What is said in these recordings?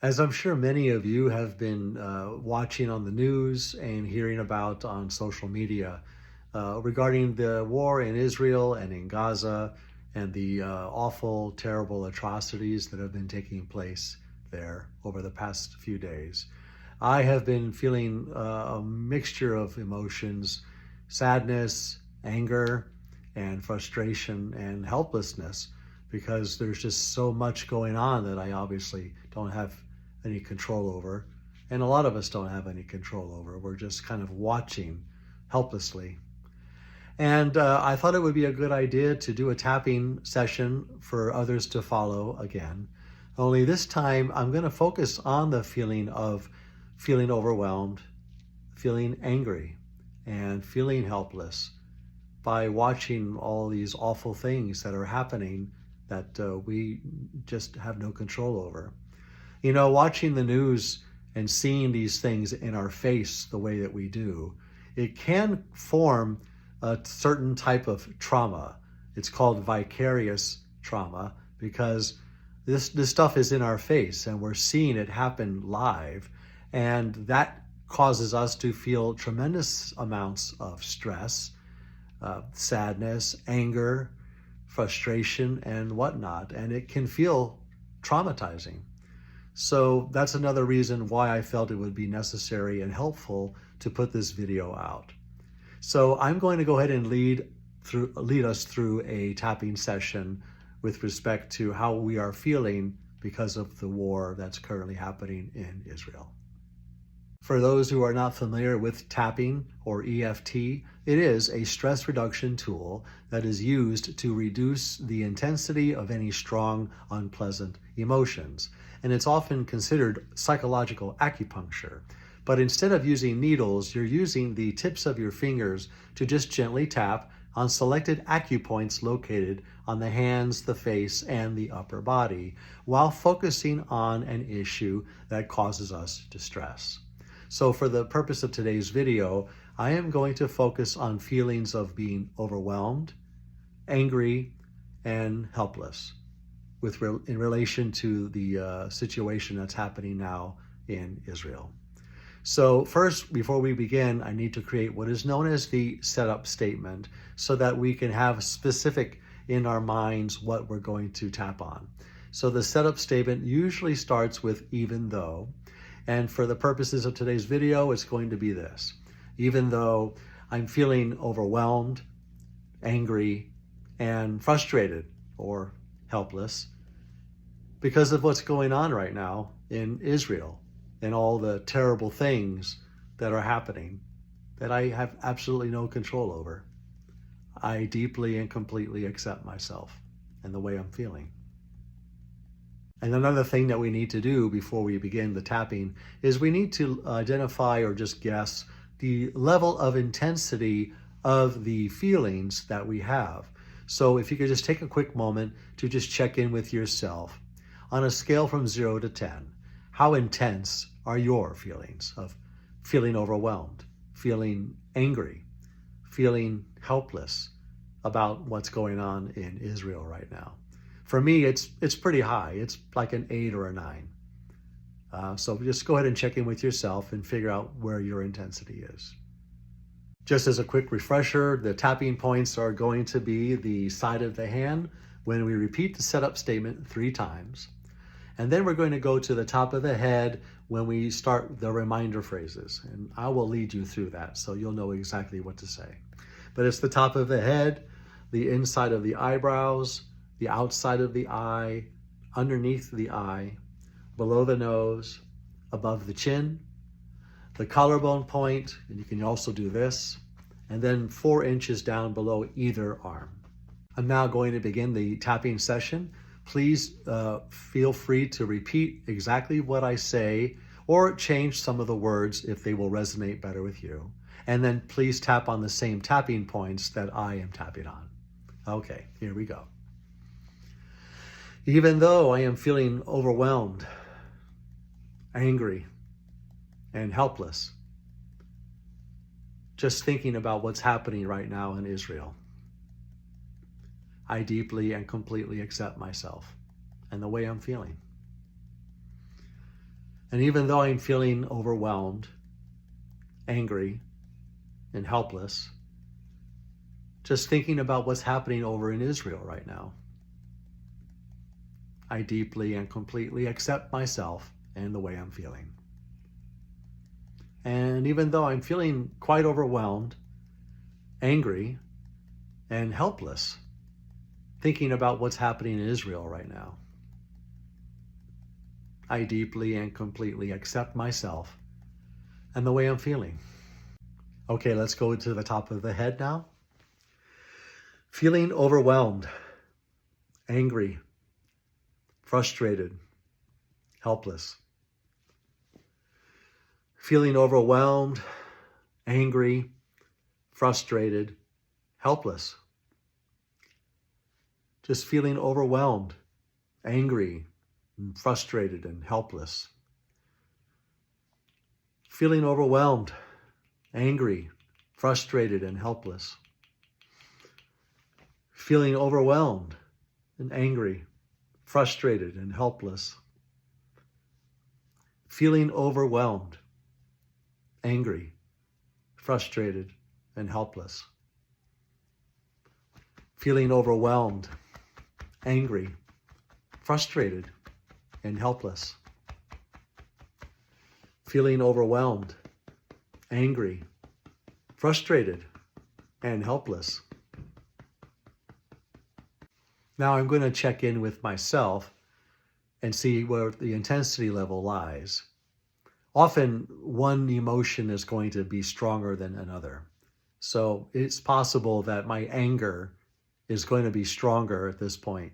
As I'm sure many of you have been watching on the news and hearing about on social media regarding the war in Israel and in Gaza and the awful, terrible atrocities that have been taking place there over the past few days. I have been feeling a mixture of emotions: sadness, anger, and frustration and helplessness, because there's just so much going on that I obviously don't have any control over. And a lot of us don't have any control over. We're just kind of watching helplessly. And I thought it would be a good idea to do a tapping session for others to follow again. Only this time I'm going to focus on the feeling of feeling overwhelmed, feeling angry, and feeling helpless by watching all these awful things that are happening that we just have no control over. You know, watching the news and seeing these things in our face the way that we do, it can form a certain type of trauma. It's called vicarious trauma because this stuff is in our face and we're seeing it happen live, and that causes us to feel tremendous amounts of stress, sadness, anger, frustration, and whatnot, and it can feel traumatizing. So that's another reason why I felt it would be necessary and helpful to put this video out. So I'm going to go ahead and lead us through a tapping session with respect to how we are feeling because of the war that's currently happening in Israel. For those who are not familiar with tapping or EFT, it is a stress reduction tool that is used to reduce the intensity of any strong, unpleasant emotions. And it's often considered psychological acupuncture. But instead of using needles, you're using the tips of your fingers to just gently tap on selected acupoints located on the hands, the face, and the upper body, while focusing on an issue that causes us distress. So for the purpose of today's video, I am going to focus on feelings of being overwhelmed, angry, and helpless in relation to the situation that's happening now in Israel. So first, before we begin, I need to create what is known as the setup statement so that we can have specific in our minds what we're going to tap on. So the setup statement usually starts with "even though," and for the purposes of today's video, it's going to be this: even though I'm feeling overwhelmed, angry, and frustrated or helpless because of what's going on right now in Israel and all the terrible things that are happening that I have absolutely no control over, I deeply and completely accept myself and the way I'm feeling. And another thing that we need to do before we begin the tapping is we need to identify or just guess the level of intensity of the feelings that we have. So if you could just take a quick moment to just check in with yourself on a scale from 0 to 10. How intense are your feelings of feeling overwhelmed, feeling angry, feeling helpless about what's going on in Israel right now? For me, it's pretty high. It's like an 8 or a 9. So just go ahead and check in with yourself and figure out where your intensity is. Just as a quick refresher, the tapping points are going to be the side of the hand when we repeat the setup statement 3 times. And then we're going to go to the top of the head when we start the reminder phrases. And I will lead you through that so you'll know exactly what to say. But it's the top of the head, the inside of the eyebrows, the outside of the eye, underneath the eye, below the nose, above the chin, the collarbone point, and you can also do this, and then 4 inches down below either arm. I'm now going to begin the tapping session. Please feel free to repeat exactly what I say or change some of the words if they will resonate better with you. And then please tap on the same tapping points that I am tapping on. Okay, here we go. Even though I am feeling overwhelmed, angry, and helpless, just thinking about what's happening right now in Israel, I deeply and completely accept myself and the way I'm feeling. And even though I'm feeling overwhelmed, angry, and helpless, just thinking about what's happening over in Israel right now, I deeply and completely accept myself and the way I'm feeling. And even though I'm feeling quite overwhelmed, angry, and helpless, thinking about what's happening in Israel right now, I deeply and completely accept myself and the way I'm feeling. Okay, let's go to the top of the head now. Feeling overwhelmed, angry, frustrated, helpless. Feeling overwhelmed, angry, frustrated, helpless. Just feeling overwhelmed, angry, and frustrated and helpless. Feeling overwhelmed, angry, frustrated and helpless. Feeling overwhelmed and angry, frustrated and helpless. Feeling overwhelmed, angry, frustrated and helpless. Feeling overwhelmed, angry, frustrated and helpless. Feeling overwhelmed, angry, frustrated and helpless. Now I'm going to check in with myself and see where the intensity level lies. Often one emotion is going to be stronger than another. So it's possible that my anger is going to be stronger at this point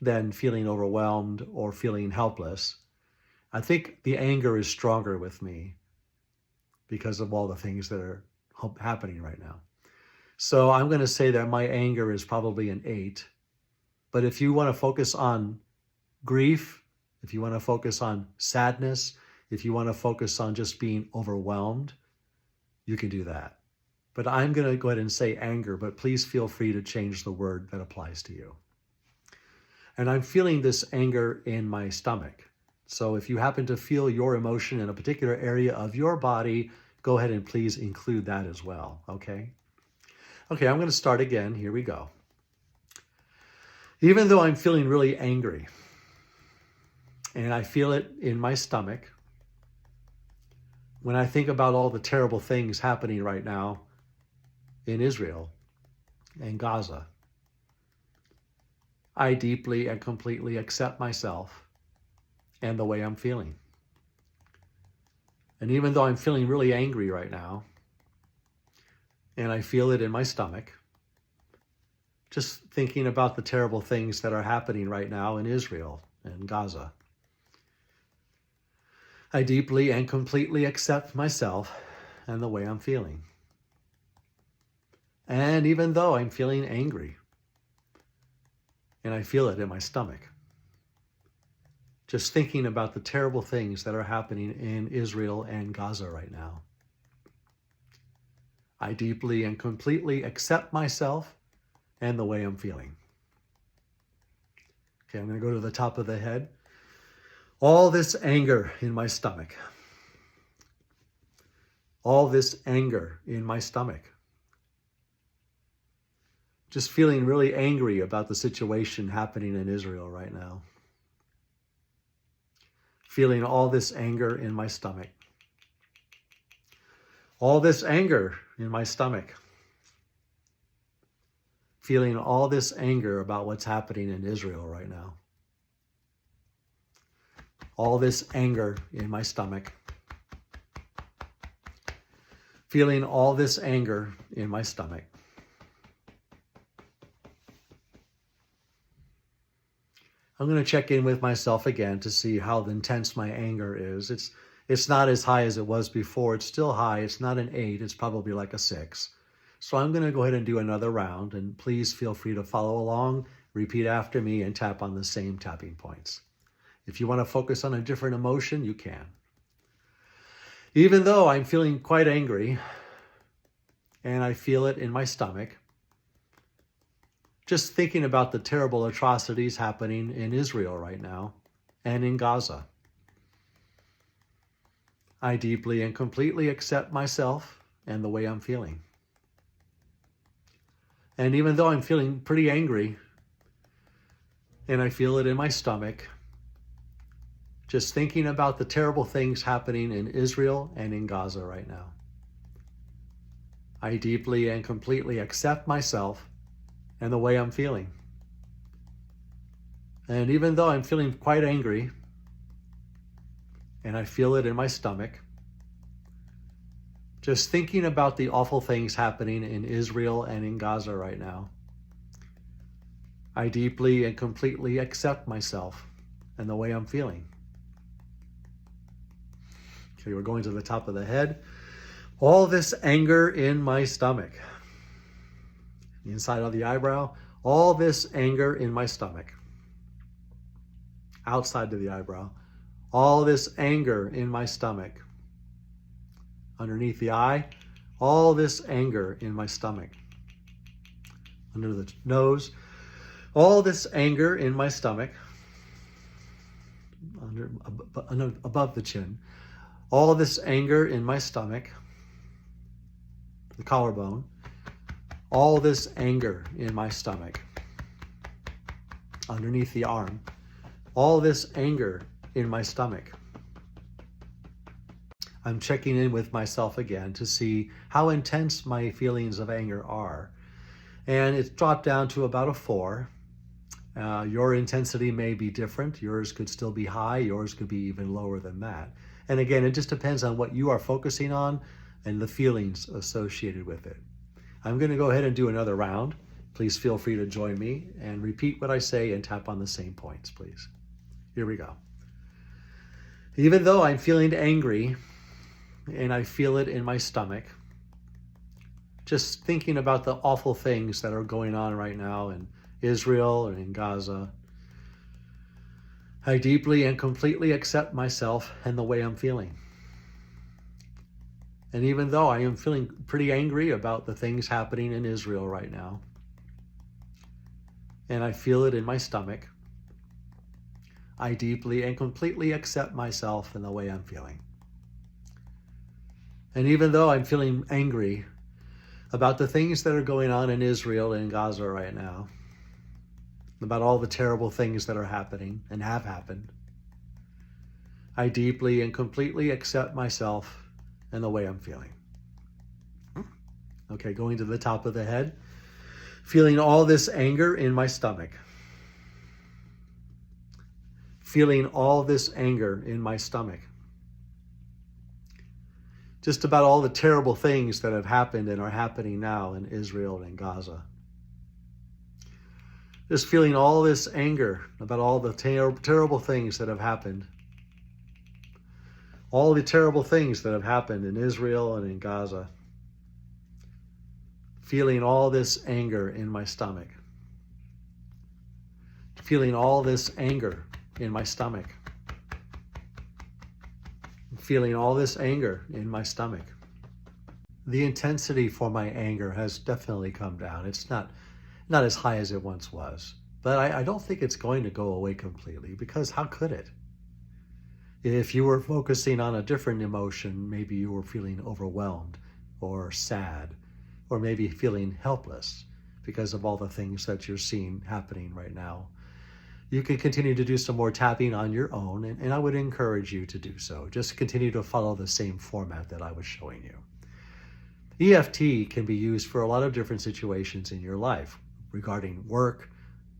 than feeling overwhelmed or feeling helpless. I think the anger is stronger with me because of all the things that are happening right now. So I'm going to say that my anger is probably an 8. But if you want to focus on grief, if you want to focus on sadness, if you want to focus on just being overwhelmed, you can do that. But I'm going to go ahead and say anger, but please feel free to change the word that applies to you. And I'm feeling this anger in my stomach. So if you happen to feel your emotion in a particular area of your body, go ahead and please include that as well, okay? Okay, I'm going to start again. Here we go. Even though I'm feeling really angry, and I feel it in my stomach, when I think about all the terrible things happening right now in Israel and Gaza, I deeply and completely accept myself and the way I'm feeling. And even though I'm feeling really angry right now, and I feel it in my stomach, just thinking about the terrible things that are happening right now in Israel and Gaza, I deeply and completely accept myself and the way I'm feeling. And even though I'm feeling angry, and I feel it in my stomach, just thinking about the terrible things that are happening in Israel and Gaza right now, I deeply and completely accept myself and the way I'm feeling. Okay, I'm going to go to the top of the head. All this anger in my stomach. All this anger in my stomach. Just feeling really angry about the situation happening in Israel right now. Feeling all this anger in my stomach. All this anger in my stomach. Feeling all this anger about what's happening in Israel right now. All this anger in my stomach. Feeling all this anger in my stomach. I'm going to check in with myself again to see how intense my anger is. It's not as high as it was before. It's still high. It's not an 8. It's probably like a 6. So I'm going to go ahead and do another round, and please feel free to follow along, repeat after me, and tap on the same tapping points. If you want to focus on a different emotion, you can. Even though I'm feeling quite angry, and I feel it in my stomach, just thinking about the terrible atrocities happening in Israel right now and in Gaza, I deeply and completely accept myself and the way I'm feeling. And even though I'm feeling pretty angry, and I feel it in my stomach, just thinking about the terrible things happening in Israel and in Gaza right now, I deeply and completely accept myself and the way I'm feeling. And even though I'm feeling quite angry, and I feel it in my stomach, just thinking about the awful things happening in Israel and in Gaza right now, I deeply and completely accept myself and the way I'm feeling. Okay, we're going to the top of the head. All this anger in my stomach. Inside of the eyebrow, all this anger in my stomach. Outside of the eyebrow, all this anger in my stomach. Underneath the eye, all this anger in my stomach. Under the nose, all this anger in my stomach. Above the chin, all this anger in my stomach. The collarbone, all this anger in my stomach. Underneath the arm, all this anger in my stomach. I'm checking in with myself again to see how intense my feelings of anger are. And it's dropped down to about a 4. Your intensity may be different. Yours could still be high. Yours could be even lower than that. And again, it just depends on what you are focusing on and the feelings associated with it. I'm going to go ahead and do another round. Please feel free to join me and repeat what I say and tap on the same points, please. Here we go. Even though I'm feeling angry and I feel it in my stomach, just thinking about the awful things that are going on right now in Israel and in Gaza, I deeply and completely accept myself and the way I'm feeling. And even though I am feeling pretty angry about the things happening in Israel right now, and I feel it in my stomach, I deeply and completely accept myself and the way I'm feeling. And even though I'm feeling angry about the things that are going on in Israel and Gaza right now, about all the terrible things that are happening and have happened, I deeply and completely accept myself and the way I'm feeling. Okay, going to the top of the head, feeling all this anger in my stomach. Feeling all this anger in my stomach. Just about all the terrible things that have happened and are happening now in Israel and Gaza. Just feeling all this anger about all the terrible things that have happened. All the terrible things that have happened in Israel and in Gaza. Feeling all this anger in my stomach. Feeling all this anger in my stomach. Feeling all this anger in my stomach. The intensity for my anger has definitely come down. It's not as high as it once was, but I don't think it's going to go away completely, because how could it? If you were focusing on a different emotion, maybe you were feeling overwhelmed or sad, or maybe feeling helpless because of all the things that you're seeing happening right now. You can continue to do some more tapping on your own, and I would encourage you to do so. Just continue to follow the same format that I was showing you. EFT can be used for a lot of different situations in your life, regarding work,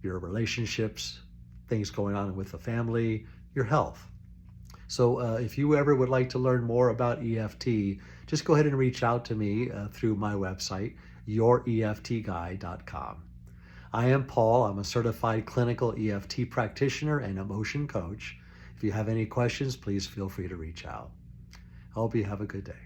your relationships, things going on with the family, your health. So if you ever would like to learn more about EFT, just go ahead and reach out to me through my website, youreftguy.com. I am Paul. I'm a certified clinical EFT practitioner and emotion coach. If you have any questions, please feel free to reach out. I hope you have a good day.